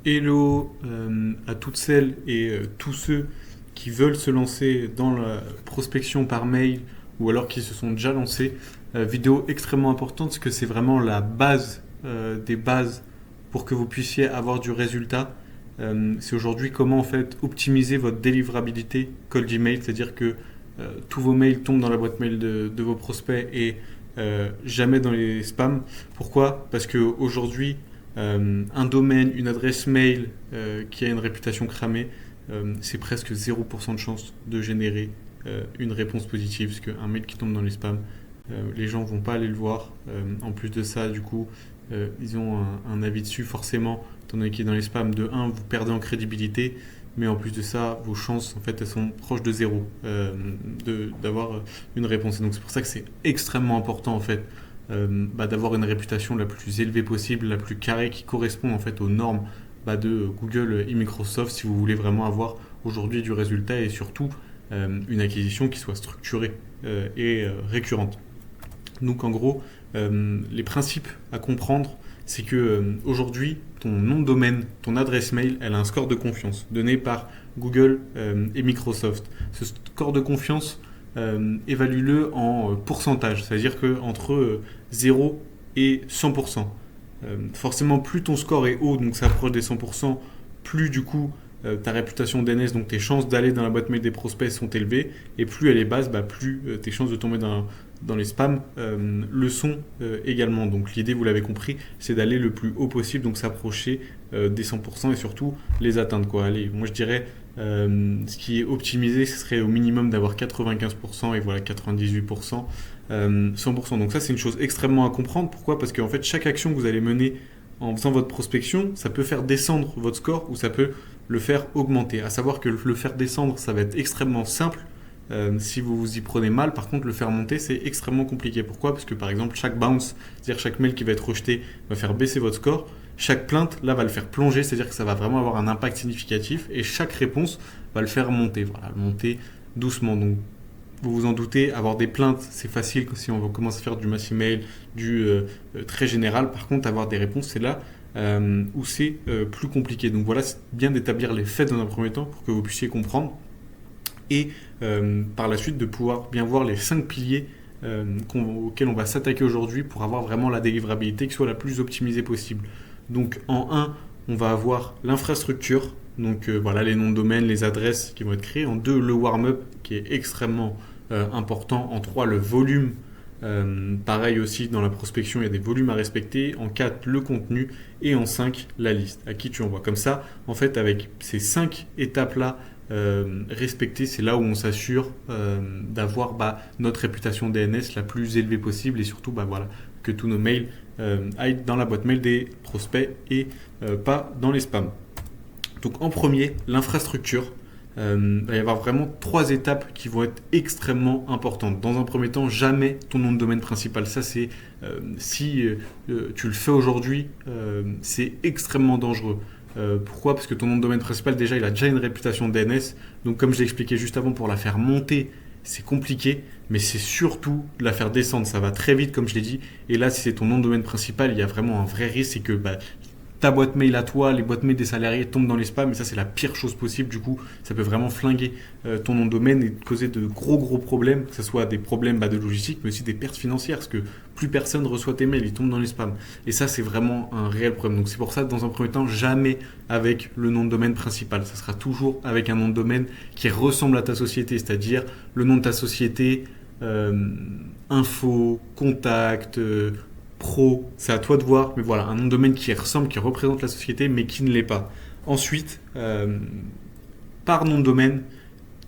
Hello à toutes celles et tous ceux qui veulent se lancer dans la prospection par mail ou alors qui se sont déjà lancés. Vidéo extrêmement importante parce que c'est vraiment la base des bases pour que vous puissiez avoir du résultat. C'est aujourd'hui comment en fait optimiser votre délivrabilité cold email, c'est-à-dire que tous vos mails tombent dans la boîte mail de vos prospects et jamais dans les spams. Pourquoi? Parce qu'aujourd'hui, un domaine, une adresse mail qui a une réputation cramée, c'est presque 0% de chance de générer une réponse positive, parce qu'un mail qui tombe dans les spams, les gens vont pas aller le voir. En plus de ça, du coup, ils ont un avis dessus forcément, étant donné qu'il est dans les spams. De un, vous perdez en crédibilité, mais en plus de ça, vos chances, en fait, elles sont proches de zéro d'avoir une réponse. Et donc c'est pour ça que c'est extrêmement important, en fait, d'avoir une réputation la plus élevée possible, la plus carrée, qui correspond en fait aux normes de Google et Microsoft, si vous voulez vraiment avoir aujourd'hui du résultat et surtout une acquisition qui soit structurée et récurrente. Donc en gros, les principes à comprendre, c'est que aujourd'hui, ton nom de domaine, ton adresse mail, elle a un score de confiance donné par Google et Microsoft. Ce score de confiance, évalue-le en pourcentage, c'est-à-dire qu'entre 0 et 100%. Forcément, plus ton score est haut, donc ça approche des 100%, plus du coup ta réputation DNS, donc tes chances d'aller dans la boîte mail des prospects sont élevées, et plus elle est basse, plus tes chances de tomber dans les spams le sont également. Donc l'idée, vous l'avez compris, c'est d'aller le plus haut possible, donc s'approcher des 100% et surtout les atteindre, quoi. Allez, moi je dirais ce qui est optimisé, ce serait au minimum d'avoir 95% et voilà 98%, 100%. Donc ça, c'est une chose extrêmement à comprendre. Pourquoi? Parce qu'en fait, chaque action que vous allez mener en faisant votre prospection, ça peut faire descendre votre score ou ça peut le faire augmenter. À savoir que le faire descendre, ça va être extrêmement simple si vous vous y prenez mal. Par contre, le faire monter, c'est extrêmement compliqué. Pourquoi? Parce que par exemple, chaque bounce, c'est-à-dire chaque mail qui va être rejeté, va faire baisser votre score. Chaque plainte, là, va le faire plonger, c'est-à-dire que ça va vraiment avoir un impact significatif. Et chaque réponse va le faire monter, voilà, monter doucement. Donc, vous vous en doutez, avoir des plaintes, c'est facile si on commence à faire du mass email, du très général. Par contre, avoir des réponses, c'est là où c'est plus compliqué. Donc voilà, c'est bien d'établir les faits dans un premier temps pour que vous puissiez comprendre. Et par la suite, de pouvoir bien voir les 5 piliers auxquels on va s'attaquer aujourd'hui pour avoir vraiment la délivrabilité qui soit la plus optimisée possible. Donc en 1, on va avoir l'infrastructure. Donc voilà, les noms de domaine, les adresses qui vont être créées. En 2, le warm-up qui est extrêmement important. En 3, le volume. Pareil aussi, dans la prospection, il y a des volumes à respecter. En 4, le contenu. Et en 5, la liste, à qui tu envoies. Comme ça, en fait, avec ces 5 étapes-là respectées, c'est là où on s'assure d'avoir notre réputation DNS la plus élevée possible et surtout voilà, que tous nos mails aillent dans la boîte mail des prospects et pas dans les spams. Donc en premier, l'infrastructure. Il va y avoir vraiment 3 étapes qui vont être extrêmement importantes. Dans un premier temps, jamais ton nom de domaine principal. Ça, c'est si tu le fais aujourd'hui, c'est extrêmement dangereux. Pourquoi? Parce que ton nom de domaine principal, déjà, il a déjà une réputation DNS. Donc, comme je l'ai expliqué juste avant, pour la faire monter, c'est compliqué, mais c'est surtout de la faire descendre. Ça va très vite, comme je l'ai dit. Et là, si c'est ton nom de domaine principal, il y a vraiment un vrai risque, c'est que ta boîte mail à toi, les boîtes mail des salariés tombent dans les spams, et ça c'est la pire chose possible. Du coup, ça peut vraiment flinguer ton nom de domaine et causer de gros problèmes, que ce soit des problèmes de logistique, mais aussi des pertes financières, parce que plus personne reçoit tes mails, ils tombent dans les spams. Et ça, c'est vraiment un réel problème. Donc c'est pour ça, dans un premier temps, jamais avec le nom de domaine principal. Ça sera toujours avec un nom de domaine qui ressemble à ta société, c'est-à-dire le nom de ta société, info, contact, pro, c'est à toi de voir, mais voilà, un nom de domaine qui ressemble, qui représente la société, mais qui ne l'est pas. Ensuite, par nom de domaine,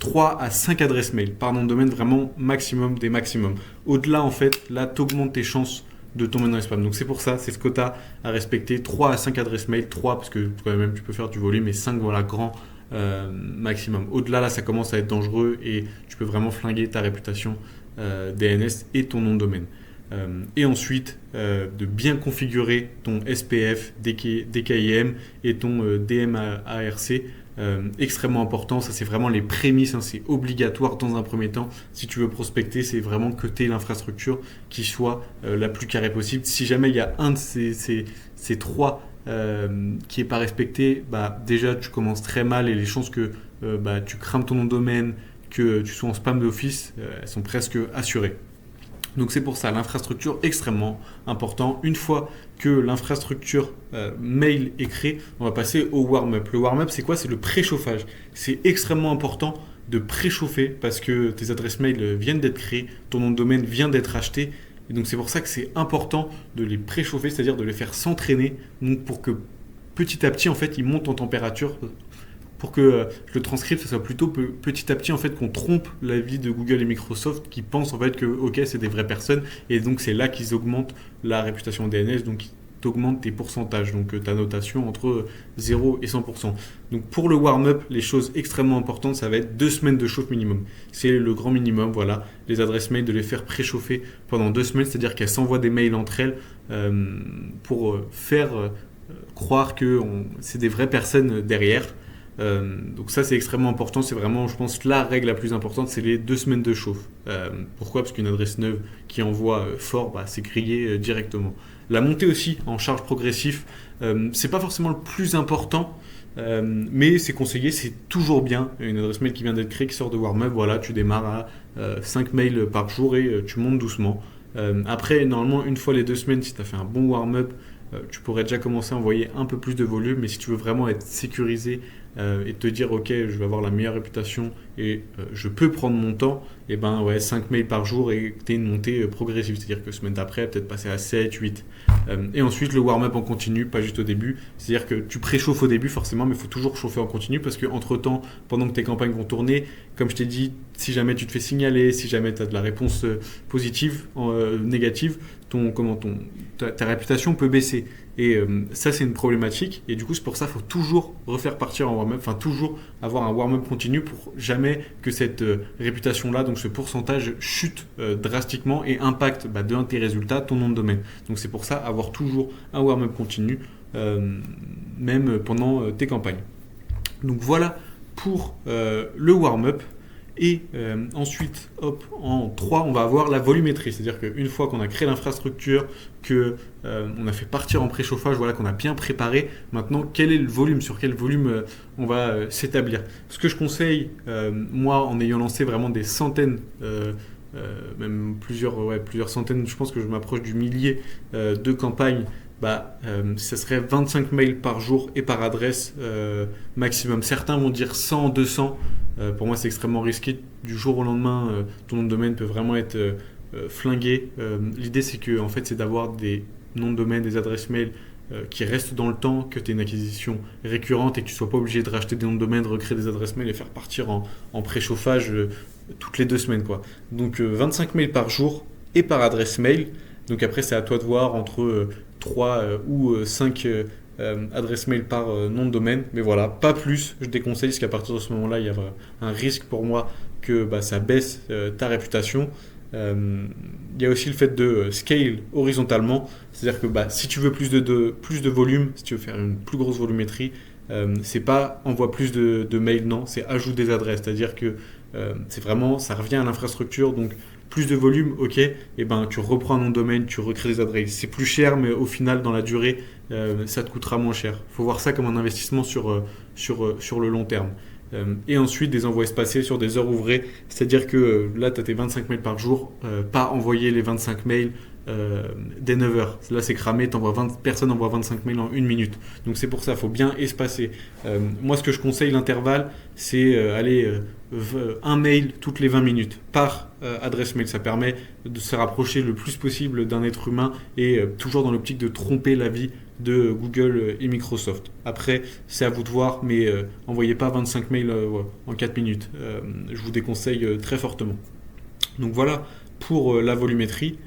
3 à 5 adresses mail. Par nom de domaine, vraiment maximum des maximums. Au-delà, en fait, là, tu augmentes tes chances de tomber dans les spams. Donc c'est pour ça, c'est ce quota à respecter. 3 à 5 adresses mail. 3 parce que quand même, tu peux faire du volume, et 5, voilà, grand maximum. Au-delà, là, ça commence à être dangereux et tu peux vraiment flinguer ta réputation DNS et ton nom de domaine. Et ensuite, de bien configurer ton SPF, DKIM et ton DMARC. Extrêmement important, ça c'est vraiment les prémices, c'est obligatoire dans un premier temps. Si tu veux prospecter, c'est vraiment que tu aies l'infrastructure qui soit la plus carrée possible. Si jamais il y a un de ces 3 qui n'est pas respecté, déjà tu commences très mal et les chances que tu crames ton nom de domaine, que tu sois en spam d'office, elles sont presque assurées. Donc c'est pour ça, l'infrastructure extrêmement important. Une fois que l'infrastructure mail est créée, on va passer au warm-up. Le warm-up, c'est quoi? C'est le préchauffage. C'est extrêmement important de préchauffer parce que tes adresses mail viennent d'être créées, ton nom de domaine vient d'être acheté. Et donc c'est pour ça que c'est important de les préchauffer, c'est-à-dire de les faire s'entraîner, donc pour que petit à petit en fait ils montent en température, pour que le transcript ce soit plutôt petit à petit en fait qu'on trompe l'avis de Google et Microsoft qui pensent en fait que ok c'est des vraies personnes et donc c'est là qu'ils augmentent la réputation DNS, donc ils augmentent tes pourcentages, donc ta notation entre 0 et 100%. Donc pour le warm-up, les choses extrêmement importantes, ça va être 2 semaines de chauffe minimum. C'est le grand minimum, voilà, les adresses mail de les faire préchauffer pendant 2 semaines, c'est-à-dire qu'elles s'envoient des mails entre elles pour faire croire que c'est des vraies personnes derrière. Donc ça c'est extrêmement important, c'est vraiment je pense la règle la plus importante, c'est les 2 semaines de chauffe. Pourquoi? Parce qu'une adresse neuve qui envoie fort, c'est grillé directement. La montée aussi en charge progressif, c'est pas forcément le plus important, mais c'est conseillé, c'est toujours bien. Une adresse mail qui vient d'être créée, qui sort de warm-up, voilà, tu démarres à 5 mails par jour et tu montes doucement. Après, normalement, une fois les 2 semaines, si tu as fait un bon warm-up, tu pourrais déjà commencer à envoyer un peu plus de volume, mais si tu veux vraiment être sécurisé et te dire ok je vais avoir la meilleure réputation et je peux prendre mon temps, et 5 mails par jour et tu es une montée progressive, c'est à dire que semaine d'après peut-être passer à 7, 8 et ensuite le warm-up en continu, pas juste au début, c'est à dire que tu préchauffes au début forcément mais il faut toujours chauffer en continu parce que entre temps pendant que tes campagnes vont tourner, comme je t'ai dit, si jamais tu te fais signaler, si jamais tu as de la réponse positive, négative, ta réputation peut baisser. Et ça, c'est une problématique. Et du coup, c'est pour ça qu'il faut toujours refaire partir en warm-up, enfin toujours avoir un warm-up continu pour jamais que cette réputation-là, donc ce pourcentage, chute drastiquement et impacte de tes résultats, ton nom de domaine. Donc c'est pour ça, avoir toujours un warm-up continu, même pendant tes campagnes. Donc voilà pour le warm-up. Et ensuite, en 3, on va avoir la volumétrie. C'est-à-dire qu'une fois qu'on a créé l'infrastructure, qu'on a fait partir en préchauffage, voilà, qu'on a bien préparé, maintenant, quel est le volume? Sur quel volume on va s'établir? Ce que je conseille, moi, en ayant lancé vraiment des centaines, même plusieurs centaines, je pense que je m'approche du millier de campagnes, ça serait 25 mails par jour et par adresse maximum. Certains vont dire 100, 200. Pour moi, c'est extrêmement risqué. Du jour au lendemain, ton nom de domaine peut vraiment être flingué. L'idée, c'est c'est d'avoir des noms de domaine, des adresses mail qui restent dans le temps, que tu aies une acquisition récurrente et que tu ne sois pas obligé de racheter des noms de domaine, de recréer des adresses mail et faire partir en préchauffage toutes les 2 semaines, quoi. Donc 25 mails par jour et par adresse mail. Donc après, c'est à toi de voir entre 3 ou 5 adresse mail par nom de domaine, mais voilà, pas plus. Je déconseille parce qu'à partir de ce moment-là, il y a un risque pour moi que ça baisse ta réputation. Il y a aussi le fait de scale horizontalement, c'est-à-dire que si tu veux plus de volume, si tu veux faire une plus grosse volumétrie, c'est pas envoie plus de mails, non, c'est ajoute des adresses, c'est-à-dire que c'est vraiment, ça revient à l'infrastructure, donc plus de volume, ok, et tu reprends un nom de domaine, tu recrées des adresses. C'est plus cher, mais au final, dans la durée, ça te coûtera moins cher. Il faut voir ça comme un investissement sur le long terme. Et ensuite, des envois espacés sur des heures ouvrées, c'est-à-dire que là, tu as tes 25 mails par jour, pas envoyer les 25 mails dès 9 heures. Là, c'est cramé, personne n'envoie 25 mails en 1 minute. Donc c'est pour ça, il faut bien espacer. Moi, ce que je conseille, l'intervalle, c'est un mail toutes les 20 minutes par adresse mail. Ça permet de se rapprocher le plus possible d'un être humain et toujours dans l'optique de tromper la vie de Google et Microsoft. Après, c'est à vous de voir, mais envoyez pas 25 mails en 4 minutes. Je vous déconseille très fortement. Donc voilà pour la volumétrie.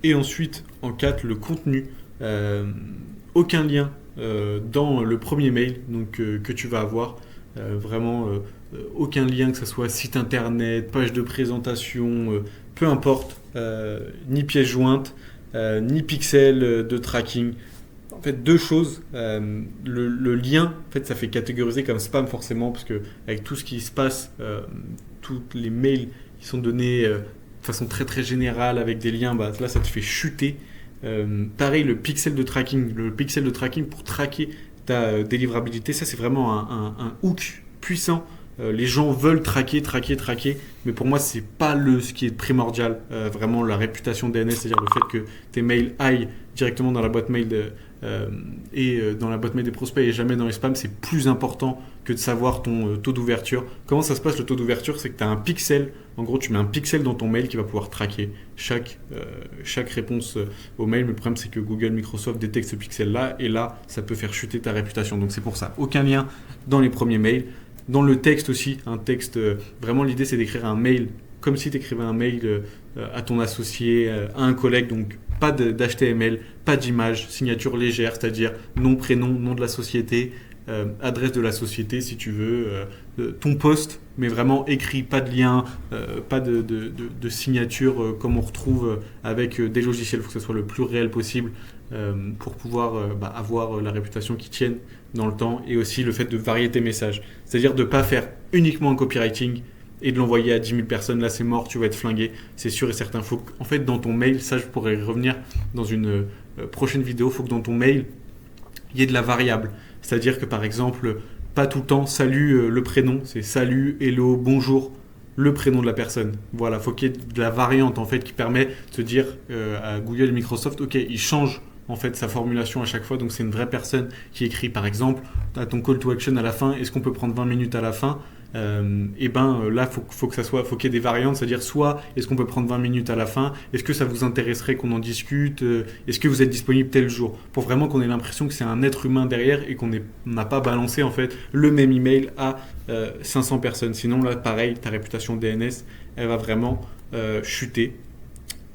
Et ensuite, en 4, le contenu. Aucun lien dans le premier mail que tu vas avoir. Vraiment, aucun lien, que ce soit site internet, page de présentation, peu importe, ni pièce jointe, ni pixel de tracking. En fait, 2 choses. Le lien, en fait, ça fait catégoriser comme spam forcément, parce que avec tout ce qui se passe, tous les mails qui sont donnés de façon très très générale avec des liens, là ça te fait chuter. Pareil, le pixel de tracking. Le pixel de tracking pour traquer ta délivrabilité, ça c'est vraiment un hook puissant. Les gens veulent traquer, mais pour moi c'est pas ce qui est primordial. Vraiment la réputation DNS, c'est-à-dire le fait que tes mails aillent directement dans la boîte mail dans la boîte mail des prospects et jamais dans les spams, c'est plus important que de savoir ton taux d'ouverture. Comment ça se passe le taux d'ouverture? C'est que tu as un pixel, en gros tu mets un pixel dans ton mail qui va pouvoir traquer chaque réponse au mail, mais le problème c'est que Google, Microsoft détecte ce pixel là et là ça peut faire chuter ta réputation. Donc c'est pour ça, aucun lien dans les premiers mails. Dans le texte aussi, un texte, vraiment l'idée c'est d'écrire un mail comme si tu écrivais un mail à ton associé, à un collègue, donc pas d'HTML, pas d'image, signature légère, c'est-à-dire nom, prénom, nom de la société, adresse de la société si tu veux, ton poste, mais vraiment écrit, pas de lien, pas de signature comme on retrouve avec des logiciels, il faut que ce soit le plus réel possible pour pouvoir avoir la réputation qui tienne dans le temps, et aussi le fait de varier tes messages, c'est-à-dire de ne pas faire uniquement un copywriting et de l'envoyer à 10 000 personnes, là c'est mort, tu vas être flingué, c'est sûr et certain. Faut en fait dans ton mail, ça je pourrais y revenir dans une prochaine vidéo, il faut que dans ton mail, il y ait de la variable. C'est-à-dire que par exemple, pas tout le temps salut le prénom, c'est salut, hello, bonjour, le prénom de la personne. Voilà, il faut qu'il y ait de la variante en fait qui permet de se dire à Google et Microsoft, ok, ils changent en fait sa formulation à chaque fois, donc c'est une vraie personne qui écrit. Par exemple, tu as ton call to action à la fin, est-ce qu'on peut prendre 20 minutes à la fin? Là, faut qu'il y ait des variantes, c'est-à-dire soit est-ce qu'on peut prendre 20 minutes à la fin, est-ce que ça vous intéresserait qu'on en discute, est-ce que vous êtes disponible tel jour, pour vraiment qu'on ait l'impression que c'est un être humain derrière et qu'on n'a pas balancé en fait le même email à 500 personnes. Sinon là, pareil, ta réputation DNS, elle va vraiment chuter.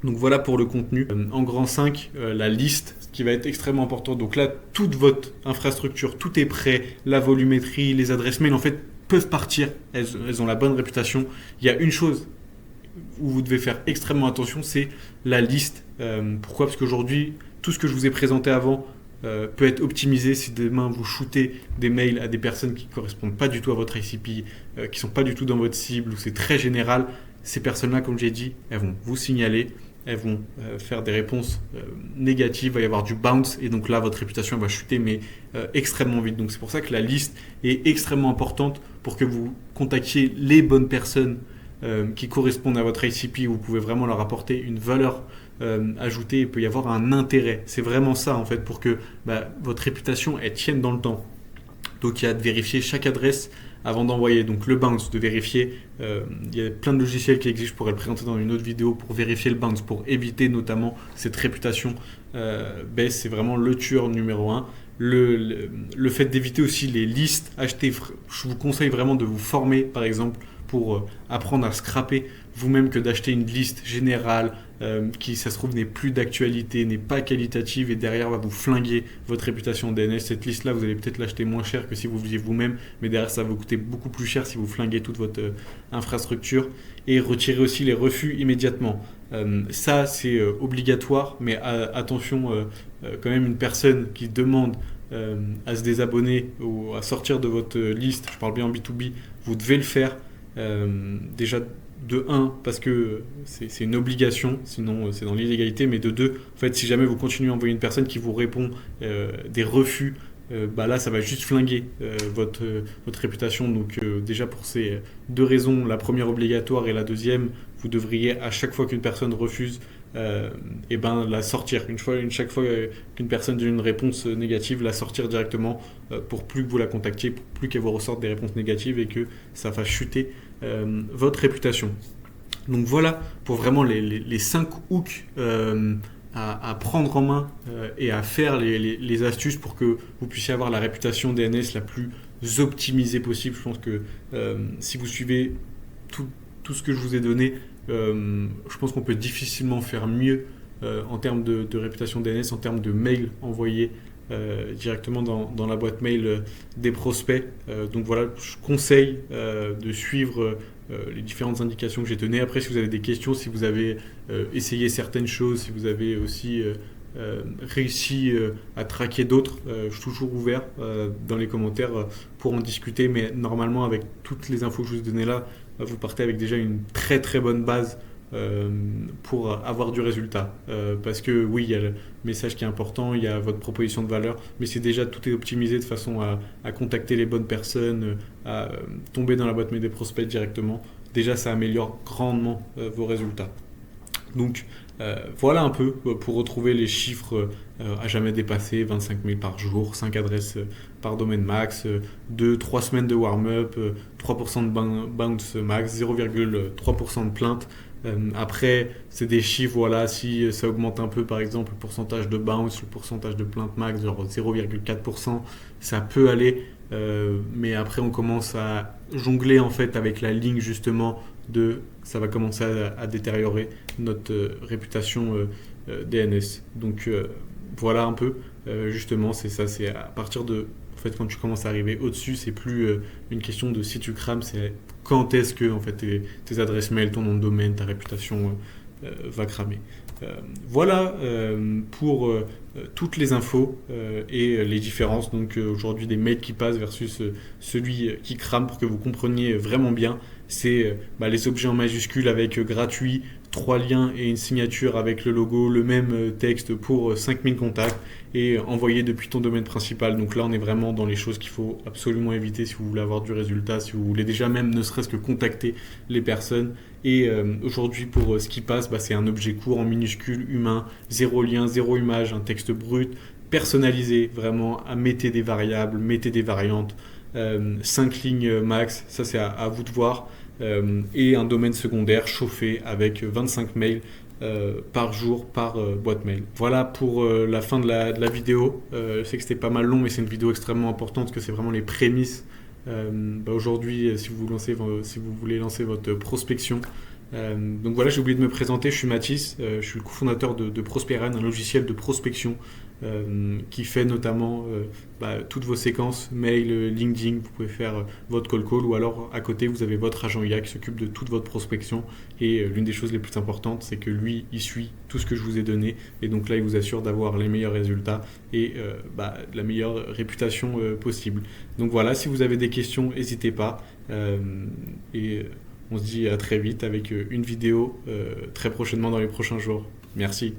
Donc voilà pour le contenu. En grand 5, la liste qui va être extrêmement importante. Donc là, toute votre infrastructure, tout est prêt, la volumétrie, les adresses mail, en fait, peuvent partir. Elles ont la bonne réputation. Il y a une chose où vous devez faire extrêmement attention, c'est la liste. Pourquoi? Parce qu'aujourd'hui, tout ce que je vous ai présenté avant peut être optimisé. Si demain vous shootez des mails à des personnes qui ne correspondent pas du tout à votre ICP, qui ne sont pas du tout dans votre cible, ou c'est très général, ces personnes-là, comme j'ai dit, elles vont vous signaler. Elles vont faire des réponses négatives, il va y avoir du bounce et donc là votre réputation va chuter mais extrêmement vite. Donc c'est pour ça que la liste est extrêmement importante pour que vous contactiez les bonnes personnes qui correspondent à votre ICP, où vous pouvez vraiment leur apporter une valeur ajoutée, il peut y avoir un intérêt. C'est vraiment ça en fait pour que votre réputation elle tienne dans le temps. Donc il y a de vérifier chaque adresse avant d'envoyer. Donc le bounce, de vérifier, il y a plein de logiciels qui existent, je pourrais le présenter dans une autre vidéo pour vérifier le bounce, pour éviter notamment cette réputation baisse. C'est vraiment le tueur numéro 1. Le fait d'éviter aussi les listes achetées, je vous conseille vraiment de vous former par exemple pour apprendre à scraper vous-même, que d'acheter une liste générale qui, ça se trouve, n'est plus d'actualité, n'est pas qualitative et derrière va vous flinguer votre réputation DNS. Cette liste-là, vous allez peut-être l'acheter moins cher que si vous faisiez vous-même, mais derrière, ça va vous coûter beaucoup plus cher si vous flinguez toute votre infrastructure. Et retirez aussi les refus immédiatement. Ça, c'est obligatoire, mais attention, quand même, une personne qui demande à se désabonner ou à sortir de votre liste, je parle bien en B2B, vous devez le faire. Déjà de 1 parce que c'est une obligation, sinon c'est dans l'illégalité, mais de 2, en fait, si jamais vous continuez à envoyer une personne qui vous répond des refus, là ça va juste flinguer votre réputation. Donc déjà pour ces 2 raisons, la première obligatoire et la deuxième, vous devriez à chaque fois qu'une personne refuse la sortir. Chaque fois qu'une personne donne une réponse négative, la sortir directement pour plus que vous la contactiez, pour plus qu'elle vous ressorte des réponses négatives et que ça fasse chuter votre réputation. Donc voilà pour vraiment les 5 hooks à prendre en main et à faire les astuces pour que vous puissiez avoir la réputation DNS la plus optimisée possible. Je pense que si vous suivez tout ce que je vous ai donné, je pense qu'on peut difficilement faire mieux en termes de réputation DNS, en termes de mails envoyés directement dans la boîte mail des prospects. Donc voilà, je conseille de suivre les différentes indications que j'ai données. Après, si vous avez des questions, si vous avez essayé certaines choses, si vous avez aussi réussi à traquer d'autres, je suis toujours ouvert dans les commentaires pour en discuter. Mais normalement, avec toutes les infos que je vous ai données là, vous partez avec déjà une très très bonne base pour avoir du résultat. Parce que oui, il y a le message qui est important, il y a votre proposition de valeur, mais c'est déjà tout est optimisé de façon à contacter les bonnes personnes, à tomber dans la boîte mail des prospects directement. Déjà, ça améliore grandement vos résultats. Donc voilà un peu pour retrouver les chiffres à jamais dépasser, 25 000 par jour, 5 adresses par domaine max, 2-3 semaines de warm-up, 3% de bounce max, 0,3% de plainte. Après, c'est des chiffres, voilà, si ça augmente un peu, par exemple, le pourcentage de bounce, le pourcentage de plainte max, genre 0,4%, ça peut aller, mais après, on commence à jongler en fait avec la ligne justement ça va commencer à détériorer notre réputation DNS. Donc voilà un peu, justement, c'est ça, c'est à partir de, en fait, quand tu commences à arriver au-dessus, c'est plus une question de si tu crames, c'est quand est-ce que en fait, tes adresses mail, ton nom de domaine, ta réputation va cramer. Voilà pour toutes les infos et les différences. Donc aujourd'hui des mails qui passent versus celui qui crame pour que vous compreniez vraiment bien. C'est les objets en majuscules avec gratuit, 3 liens et une signature avec le logo, le même texte pour 5000 contacts et envoyé depuis ton domaine principal. Donc là, on est vraiment dans les choses qu'il faut absolument éviter si vous voulez avoir du résultat, si vous voulez déjà même ne serait-ce que contacter les personnes. Et aujourd'hui, pour ce qui passe, c'est un objet court en minuscule, humain, 0 lien, 0 image, un texte brut, personnalisé, vraiment, mettez des variables, mettez des variantes, 5 lignes max, ça c'est à vous de voir. Et un domaine secondaire chauffé avec 25 mails par jour par boîte mail. Voilà pour la fin de la vidéo. Je sais que c'était pas mal long, mais c'est une vidéo extrêmement importante parce que c'est vraiment les prémices. Aujourd'hui, si vous voulez lancer votre prospection. Donc voilà, j'ai oublié de me présenter, je suis Mathis, je suis le cofondateur de Prosperan, un logiciel de prospection qui fait notamment toutes vos séquences, mail, LinkedIn, vous pouvez faire votre call ou alors à côté vous avez votre agent IA qui s'occupe de toute votre prospection et l'une des choses les plus importantes c'est que lui il suit tout ce que je vous ai donné et donc là il vous assure d'avoir les meilleurs résultats et la meilleure réputation possible. Donc voilà, si vous avez des questions, n'hésitez pas et on se dit à très vite avec une vidéo très prochainement dans les prochains jours. Merci.